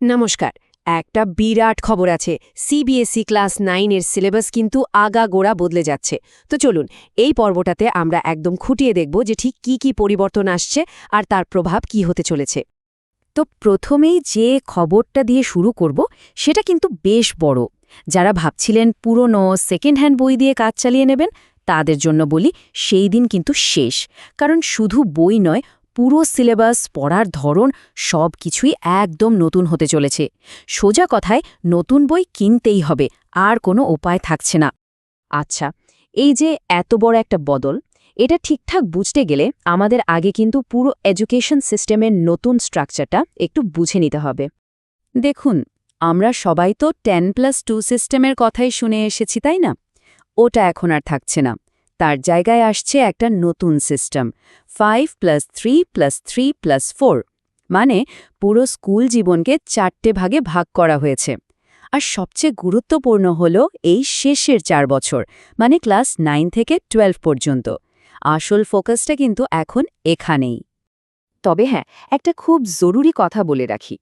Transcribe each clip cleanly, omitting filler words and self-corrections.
নমস্কার। একটা বিরাট খবর আছে। সিবিএসই ক্লাস 9 এর সিলেবাস কিন্তু আগাগোড়া বদলে যাচ্ছে। তো চলুন, এই পর্বটাতে আমরা একদম খুঁটিয়ে দেখব যে ঠিক কি কি পরিবর্তন আসছে আর তার প্রভাব কি হতে চলেছে। তো প্রথমেই যে খবরটা দিয়ে শুরু করব সেটা কিন্তু বেশ বড়। যারা ভাবছিলেন পুরনো সেকেন্ড হ্যান্ড বই দিয়ে কাজ চালিয়ে নেবেন, তাদের জন্য বলি সেই দিন কিন্তু শেষ। কারণ শুধু বই নয়, পুরো সিলেবাস, পড়ার ধরন সব কিছুই একদম নতুন হতে চলেছে। সোজা কথায় নতুন বই কিনতেই হবে, আর কোনো উপায় থাকছে না। আচ্ছা, এই যে এত বড় একটা বদল, এটা ঠিকঠাক বুঝতে গেলে আমাদের আগে কিন্তু পুরো এডুকেশন সিস্টেমের নতুন স্ট্রাকচারটা একটু বুঝে নিতে হবে। দেখুন, আমরা সবাই তো 10+2 সিস্টেমের কথাই শুনে এসেছি, তাই না? ওটা এখন আর থাকছে না। তার জায়গায় আসছে একটা নতুন সিস্টেম, 5+3+3+4। মানে পুরো স্কুল জীবনকে 4টে ভাগে ভাগ করা হয়েছে। আর সবচেয়ে গুরুত্বপূর্ণ হল এই শেষের 4 বছর, মানে ক্লাস 9 থেকে 12 পর্যন্ত। আসল ফোকাসটা কিন্তু এখন এখানেই। তবে হ্যাঁ, একটা খুব জরুরি কথা বলে রাখি।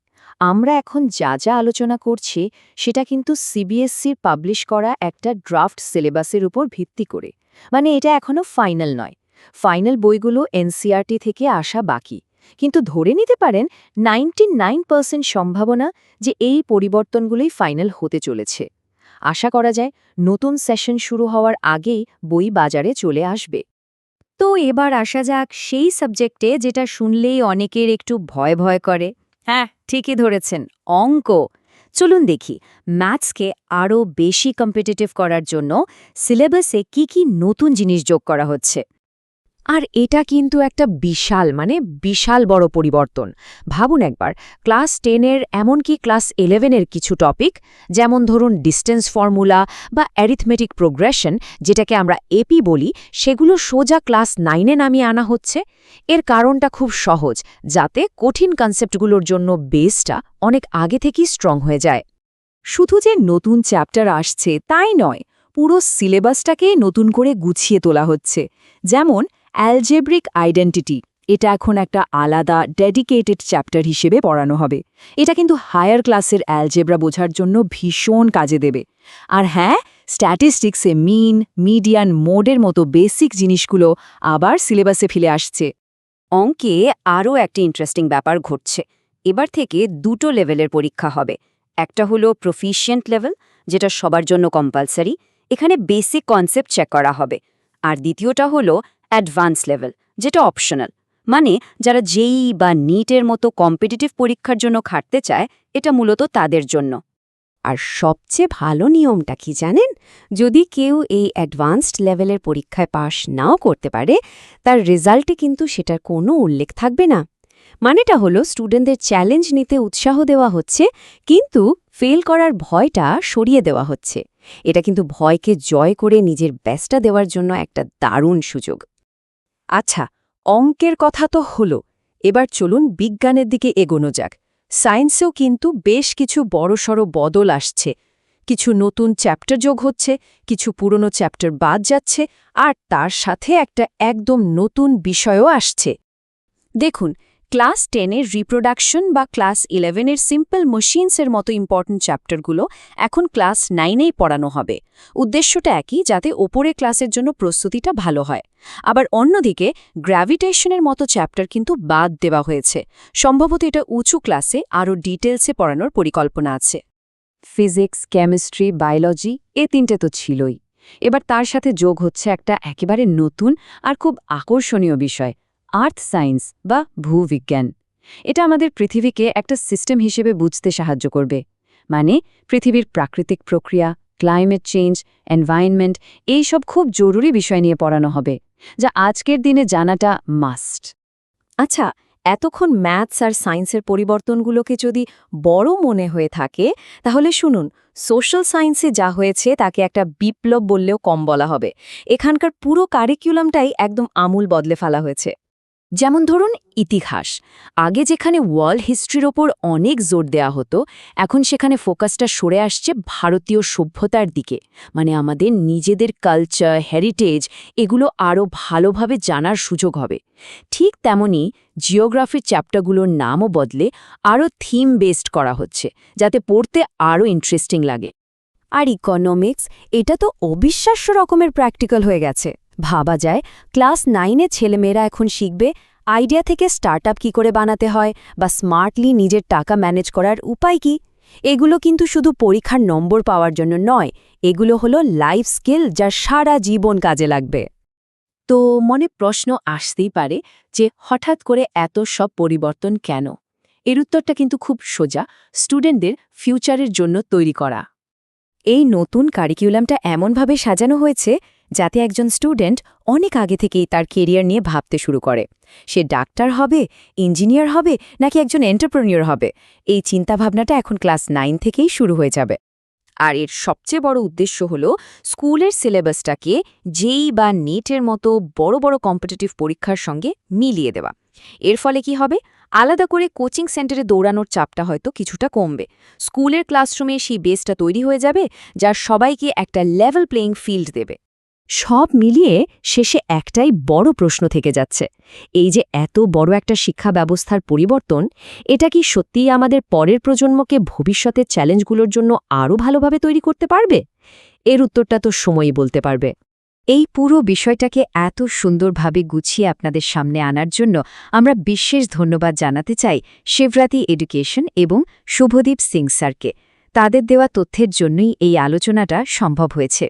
আমরা এখন যা যা আলোচনা করছি সেটা কিন্তু সিবিএসসির পাবলিশ করা একটা ড্রাফট সিলেবাসের উপর ভিত্তি করে। মানে এটা এখনো ফাইনাল নয়। ফাইনাল বইগুলো এনসিইআরটি থেকে আসা বাকি। কিন্তু ধরে নিতে পারেন 99% সম্ভাবনা যে এই পরিবর্তনগুলোই ফাইনাল হতে চলেছে। আশা করা যায় নতুন সেশন শুরু হওয়ার আগেই বই বাজারে চলে আসবে। তো এবার আসা যাক সেই সাবজেক্টে যেটা শুনলেই অনেকের একটু ভয় ভয় করে। হ্যাঁ, ঠিকই ধরেছেন, অঙ্ক। চলুন দেখি ম্যাথসকে আরও বেশি কম্পিটিটিভ করার জন্য সিলেবাসে কি কি নতুন জিনিস যোগ করা হচ্ছে। আর এটা কিন্তু একটা বিশাল বড় পরিবর্তন। ভাবুন একবার, ক্লাস 10-এর এমনকি ক্লাস 11-এর কিছু টপিক, যেমন ধরুন ডিস্টেন্স ফর্মুলা বা অ্যারিথমেটিক প্রোগ্রেশন, যেটাকে আমরা এপি বলি, সেগুলো সোজা ক্লাস 9-এ নামিয়ে আনা হচ্ছে। এর কারণটা খুব সহজ, যাতে কঠিন কনসেপ্টগুলোর জন্য বেসটা অনেক আগে থেকেই স্ট্রং হয়ে যায়। শুধু যে নতুন চ্যাপ্টার আসছে তাই নয়, পুরো সিলেবাসটাকেই নতুন করে গুছিয়ে তোলা হচ্ছে। যেমন অ্যালজেব্রিক আইডেন্টিটি, এটা এখন একটা আলাদা ডেডিকেটেড চ্যাপ্টার হিসেবে পড়ানো হবে। এটা কিন্তু হায়ার ক্লাসের অ্যালজেব্রা বোঝার জন্য ভীষণ কাজে দেবে। আর হ্যাঁ, স্ট্যাটিস্টিক্সে মিন, মিডিয়ান, মোডের মতো বেসিক জিনিসগুলো আবার সিলেবাসে ফিরে আসছে। অঙ্কে আরও একটা ইন্টারেস্টিং ব্যাপার ঘটছে। এবার থেকে দুটো লেভেলের পরীক্ষা হবে। একটা হলো প্রফিশিয়েন্ট লেভেল, যেটা সবার জন্য কম্পালসারি, এখানে বেসিক কনসেপ্ট চেক করা হবে। আর দ্বিতীয়টা হলো অ্যাডভান্স লেভেল, যেটা অপশনাল। মানে যারা জেই বা নিটের মতো কম্পিটিটিভ পরীক্ষার জন্য খাটতে চায়, এটা মূলত তাদের জন্য। আর সবচেয়ে ভালো নিয়মটা কি জানেন? যদি কেউ এই অ্যাডভান্সড লেভেলের পরীক্ষায় পাশ নাও করতে পারে, তার রেজাল্টে কিন্তু সেটার কোনো উল্লেখ থাকবে না। মানেটা হলো স্টুডেন্টদের চ্যালেঞ্জ নিতে উৎসাহ দেওয়া হচ্ছে, কিন্তু ফেল করার ভয়টা সরিয়ে দেওয়া হচ্ছে। এটা কিন্তু ভয়কে জয় করে নিজের বেস্টটা দেওয়ার জন্য একটা দারুণ সুযোগ। আচ্ছা, অঙ্কের কথা তো হলো, এবার চলুন বিজ্ঞানের দিকে এগোনো যাক। সায়েন্সেও কিন্তু বেশ কিছু বড়সড় বদল আসছে। কিছু নতুন চ্যাপ্টার যোগ হচ্ছে, কিছু পুরনো চ্যাপ্টার বাদ যাচ্ছে, আর তার সাথে একটা একদম নতুন বিষয়ও আসছে। দেখুন, ক্লাস 10-এর রিপ্রোডাকশন বা ক্লাস 11-এর সিম্পল মেশিনসের মতো ইম্পর্ট্যান্ট চ্যাপ্টারগুলো এখন ক্লাস 9-এই পড়ানো হবে। উদ্দেশ্যটা একই, যাতে ওপরে ক্লাসের জন্য প্রস্তুতিটা ভালো হয়। আবার অন্যদিকে গ্র্যাভিটেশনের মতো চ্যাপ্টার কিন্তু বাদ দেওয়া হয়েছে। সম্ভবত এটা উঁচু ক্লাসে আরও ডিটেলসে পড়ানোর পরিকল্পনা আছে। ফিজিক্স, কেমিস্ট্রি, বায়োলজি, এ তিনটে তো ছিলই। এবার তার সাথে যোগ হচ্ছে একটা একেবারে নতুন আর খুব আকর্ষণীয় বিষয়, আর্থ সায়েন্স বা ভূবিজ্ঞান। এটা আমাদের পৃথিবীকে একটা সিস্টেম হিসেবে বুঝতে সাহায্য করবে। মানে পৃথিবীর প্রাকৃতিক প্রক্রিয়া, ক্লাইমেট চেঞ্জ, এনভায়রনমেন্ট, এইসব খুব জরুরি বিষয় নিয়ে পড়ানো হবে, যা আজকের দিনে জানাটা মাস্ট। আচ্ছা, এতক্ষণ ম্যাথস আর সায়েন্সের পরিবর্তনগুলোকে যদি বড় মনে হয়ে থাকে, তাহলে শুনুন, সোশ্যাল সায়েন্সে যা হয়েছে তাকে একটা বিপ্লব বললেও কম বলা হবে। এখানকার পুরো কারিকুলামটাই একদম আমূল বদলে ফেলা হয়েছে। যেমন ধরুন ইতিহাস। আগে যেখানে ওয়ার্ল্ড হিস্ট্রির ওপর অনেক জোর দেয়া হতো, এখন সেখানে ফোকাসটা সরে আসছে ভারতীয় সভ্যতার দিকে, মানে আমাদের নিজেদের কালচার, হেরিটেজ এগুলো আরও ভালোভাবে জানার সুযোগ হবে। ঠিক তেমনি জিওগ্রাফির চ্যাপ্টারগুলোর নামও বদলে আরও থিম বেসড করা হচ্ছে, যাতে পড়তে আরও ইন্টারেস্টিং লাগে। আর ইকোনমিক্স, এটা তো অবিশ্বাস্য রকমের প্র্যাকটিক্যাল হয়ে গেছে। ভাবা যায় ক্লাস 9-এ ছেলেমেয়েরা এখন শিখবে আইডিয়া থেকে স্টার্টআপ কী করে বানাতে হয়, বা স্মার্টলি নিজের টাকা ম্যানেজ করার উপায় কি। এগুলো কিন্তু শুধু পরীক্ষার নম্বর পাওয়ার জন্য নয়, এগুলো হলো লাইফ স্কিল যা সারা জীবন কাজে লাগবে। তো মনে প্রশ্ন আসতেই পারে যে হঠাৎ করে এত সব পরিবর্তন কেন? এর উত্তরটা কিন্তু খুব সোজা, স্টুডেন্টদের ফিউচারের জন্য তৈরি করা। এই নতুন কারিকুলামটা এমনভাবে সাজানো হয়েছে যাতে একজন স্টুডেন্ট অনেক আগে থেকেই তার কেরিয়ার নিয়ে ভাবতে শুরু করে। সে ডাক্তার হবে, ইঞ্জিনিয়ার হবে, নাকি একজন এন্টারপ্রেনিয়র হবে, এই চিন্তাভাবনাটা এখন ক্লাস 9 থেকেই শুরু হয়ে যাবে। আর এর সবচেয়ে বড় উদ্দেশ্য হল স্কুলের সিলেবাসটাকে জেই বা নেটের মতো বড় বড় কম্পিটিটিভ পরীক্ষার সঙ্গে মিলিয়ে দেওয়া। এর ফলে কি হবে, আলাদা করে কোচিং সেন্টারে দৌড়ানোর চাপটা হয়তো কিছুটা কমবে। স্কুলের ক্লাসরুমে সেই বেসটা তৈরি হয়ে যাবে, যা সবাইকে একটা লেভেল প্লেইং ফিল্ড দেবে। সব মিলিয়ে শেষে একটাই বড় প্রশ্ন থেকে যাচ্ছে, এই যে এত বড় একটা শিক্ষা ব্যবস্থার পরিবর্তন, এটা কি সত্যিই আমাদের পরের প্রজন্মকে ভবিষ্যতের চ্যালেঞ্জগুলোর জন্য আরও ভালোভাবে তৈরি করতে পারবে? এর উত্তরটা তো সময়ই বলতে পারবে। এই পুরো বিষয়টাকে এত সুন্দরভাবে গুছিয়ে আপনাদের সামনে আনার জন্য আমরা বিশেষ ধন্যবাদ জানাতে চাই শিবরাতি এডুকেশন এবং শুভদীপ সিং স্যারকে। তাদের দেওয়া তথ্যের জন্যই এই আলোচনাটা সম্ভব হয়েছে।